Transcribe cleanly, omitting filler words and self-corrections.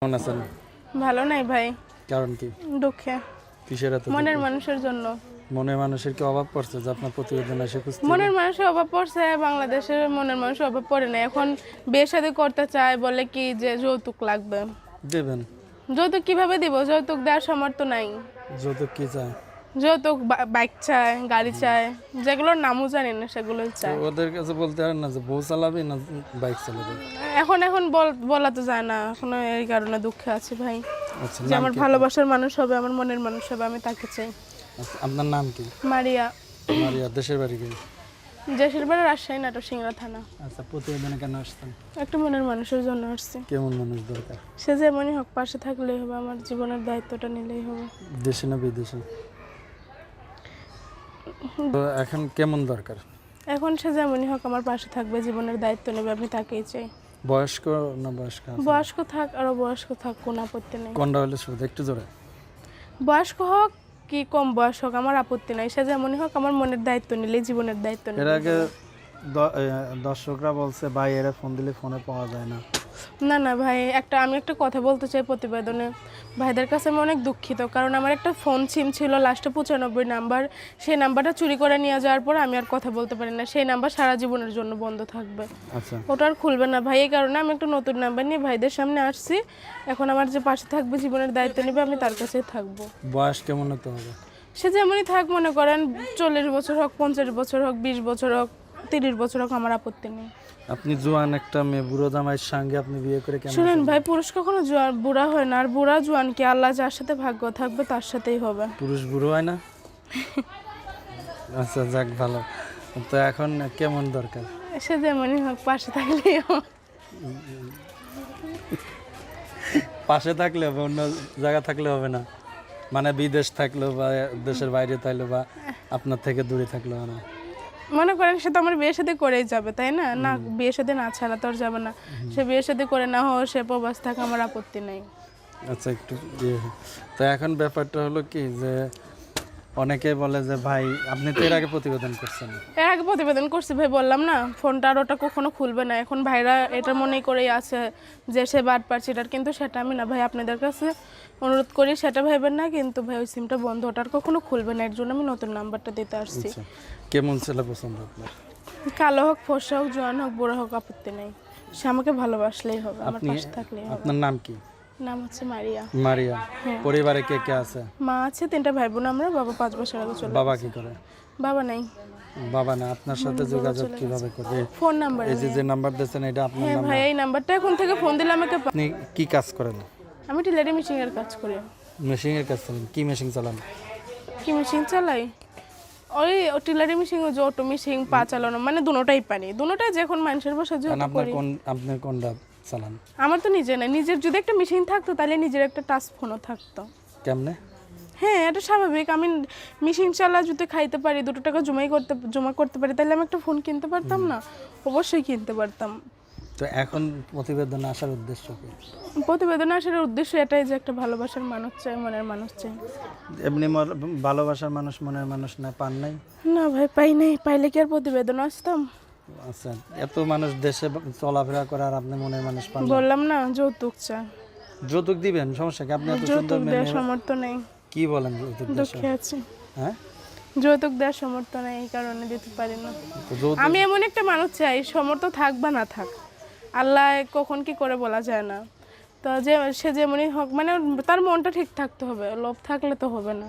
কেমন আছেন? ভালো নাই ভাই। কারণ কি? দুঃখে। কিসের এত মনের দুঃখ? মানুষের জন্য। মনের মানুষের কি অভাব পড়ছে যে আপনার প্রতিবেদন এসে খুঁজতে? মনের মানুষের অভাব পড়ছে, বাংলাদেশের মনের মানুষের অভাব পড়ে না। এখন বিয়ে শাদী করতে চায়, বলে কি যে যৌতুক লাগবে। দেবেন? যৌতুক কিভাবে দিব? যৌতুক দেওয়ার সামর্থ্য নাই। যৌতুক কি চায়? যৌতুক বাইক চায়, গাড়ি চায়, যেগুলোর নামও জানি না সেগুলোই তো চায়। ওদের কাছে বলতে পারেন না যে বউ চালাবে না বাইক চালাবে? এখন বলা তো যায় না, এখন এই কারণে দুঃখে আছি ভাই। আচ্ছা, যে নাম আমার কি? ভালোবাসার মানুষ হবে, আমার মনের মানুষ হবে, আমি তাকে চাই। আচ্ছা, আপনার নাম কি? মারিয়া। মারিয়া। দেশের বাড়ি কি? দেশের বাড়ি রাজশাহী, নাটোর সিংড়া থানা। আচ্ছা, প্রতিবেদনে কেন আসতেন? একটা মনের মানুষের জন্য আসছি। কেমন মানুষ দরকার? সে যেমনই হোক, পাশে থাকলেই হবে, আমার জীবনের দায়িত্বটা নিলেই হবে। দেশে না বিদেশে? তো এখন কেমন দরকার? এখন সে যেমনই হোক আমার পাশে থাকবে, জীবনের দায়িত্ব নেবে, আমি তাকেই চাই। বয়স্ক না বয়স্ক আছে? বয়স্ক থাক, আরো বয়স্ক থাক, কোনো আপত্তি নেই। কোনটা হলে সুবিধা? একটু জোরে। বয়স্ক হোক কি কম বয়স হোক, আমার আপত্তি নাই। সে যেমনই হোক, আমার মনের দায়িত্ব নিলেই, জীবনের দায়িত্ব এর নিলেই আগে হবে। দর্শকরা বলছে ভাই এরা ফোন দিলে ফোনে পাওয়া যায় না। না না ভাই, আমি একটা কথা বলতে চাই প্রতিবেদনে। ভাইদের কাছে আমি অনেক দুঃখিত, কারণ আমার একটা ফোন সিম ছিল লাস্টে 95 নাম্বার। সেই নাম্বারটা চুরি করে নিয়ে যাওয়ার পর আমি আর কথা বলতে পারি না। সেই নাম্বার সারা জীবনের জন্য বন্ধ থাকবে। আচ্ছা, ওটা আর খুলবে না ভাই। এই কারণে আমি একটা নতুন নাম্বার নিয়ে ভাইদের সামনে আসছি। এখন আমার যে পাশে থাকবে, জীবনের দায়িত্ব নেবে, আমি তার কাছেই থাকবো। বয়স কেমন হতে হবে? সে যেমনই থাক, মনে করেন 40 বছর হোক, 50 বছর হোক, 20 বছর হোক, 30 বছর হোক, আমার আপত্তি নেই। আপনি জোয়ান একটা মেয়ে, বুড়ো জামাইয়ের সঙ্গে আপনি বিয়ে করে কেমন? শুনেন ভাই, পুরুষ কখনো বুড়া হয় না, আর বুড়া জোয়ান কি, আল্লাহ যার সাথে ভাগ্য থাকবে তার সাথেই হবে। পুরুষ বুড়ো হয় না? আচ্ছা, যাক ভালো। তো এখন কেমন দরকার? সে যেমনই হোক, পাশে থাকলেই হবে। পাশে থাকলে হবে, অন্য জায়গা থাকলে হবে না? মানে বিদেশ থাকলেও বা দেশের বাইরে থাকলেও বা আপনার থেকে দূরে থাকলেও না? মনে করেন সে তো আমার বিয়ে শাদী করেই যাবে, তাই না? না, বিয়ে শাদী না ছাড়া তো আর যাবে না। সে বিয়ে শাদী করে না হোক, সে প্রবাস থাকা, আমার আপত্তি নেই। আচ্ছা, একটু তো এখন ব্যাপারটা হলো কি যে অনেকে বলে যে ভাই আপনি তো এর আগে প্রতিবেদন করছেন। এর আগে প্রতিবেদন করছি ভাই, বললাম না, ফোনটা আর ওটা কখনো খুলবে না। এখন ভাইরা এটা মনেই করেই আছে যে সে বাটপার চিটার, কিন্তু সেটা আমি না ভাই। আপনাদের কাছে অনুরোধ করি সেটা ভাইবেন না, কিন্তু ভাই ওই সিমটা বন্ধ, ওটা আর কখনো খুলবে না। এর জন্য আমি নতুন নাম্বারটা দিতে আসছি। আচ্ছা, কেমন ছেলে পছন্দ আপনার? কালো হোক, ফর্সা হোক, জোয়ান হোক, বুড়া হোক, আপত্তি নেই। সে আমাকে ভালোবাসলেই হবে, আমার আপনি পাশে থাকলেই হবে। আপনার নাম কি? নাম হচ্ছে মারিয়া। মারিয়া। পরিবারে কে কে আছে? মা আছে, 3টা ভাই বোন আমরা। বাবা 5 বছর আগে চলে বাবা গেছে। কি করে? বাবা নাই। বাবা না, আপনার সাথে যোগাযোগ কিভাবে করে? Phone number. এই যে নাম্বার দিয়েছেন এটা আপনার হ্যাঁ নাম্বার? ভাই, এই নাম্বারটা এখন থেকে ফোন দিলে আমাকে আপনি কি কাজ করেন? আমি টেলারি মেশিন এর কাজ করি। মেশিনের কাজ করেন? কি মেশিন চালান? কি মেশিন চালাই? ওই টেলারি মেশিন, ওই যে অটো মেশিন, পা চালানো, মানে দুটোটাই পারি। দুটোটাই যখন মানুষের বসে কারণ যেহেতু আপনার করি। আপনার কোনটা চালান? আমার তো নিজে না, নিজের যদি একটা মেশিন থাকতো তাহলে নিজের একটা টাচ ফোনও থাকতো। কেমনে? হ্যাঁ, এটা স্বাভাবিক। আমি মেশিন চালা যদি খাইতে পারি, 2 টাকা জমা করতে পারি, তাহলে আমি একটা ফোন কিনতে পারতাম না? অবশ্যই কিনতে পারতাম। তো এখন প্রতিবেদনে আসার উদ্দেশ্য কি? প্রতিবেদনে আসার উদ্দেশ্য এটাই যে একটা ভালোবাসার মানুষ চাই, মনের মানুষ চাই। এমনি ভালোবাসার মানুষ, মনের মানুষ না পান নাই? না ভাই, পাই নাই। পাইলে কি আর প্রতিবেদন আসতাম? আচ্ছা, এত মানুষ দেশে চলাফেরা করে আর আপনি মনের মানুষ পান না? বললাম না, যৌতুক চা। যৌতুক দিবেন? সমস্যা কি? আপনি এত সুন্দর যৌতুক মেয়ে। দেওয়ার সামর্থ্য নেই। কি বলেন? যৌতুক দেশ? দুঃখে আছি। হ্যাঁ, যৌতুক দেওয়ার সামর্থ্য নেই, এই কারণে দিতে পারি না। তো যৌতুক আমি এমন একটা মানুষ চাই, সামর্থ্য থাক বা না থাক, আল্লাহ কখন কি করে বলা যায় না। তো যে সে যেমনই হোক, মানে তার মনটা ঠিক থাকতে হবে, লোভ থাকলে তো হবে না।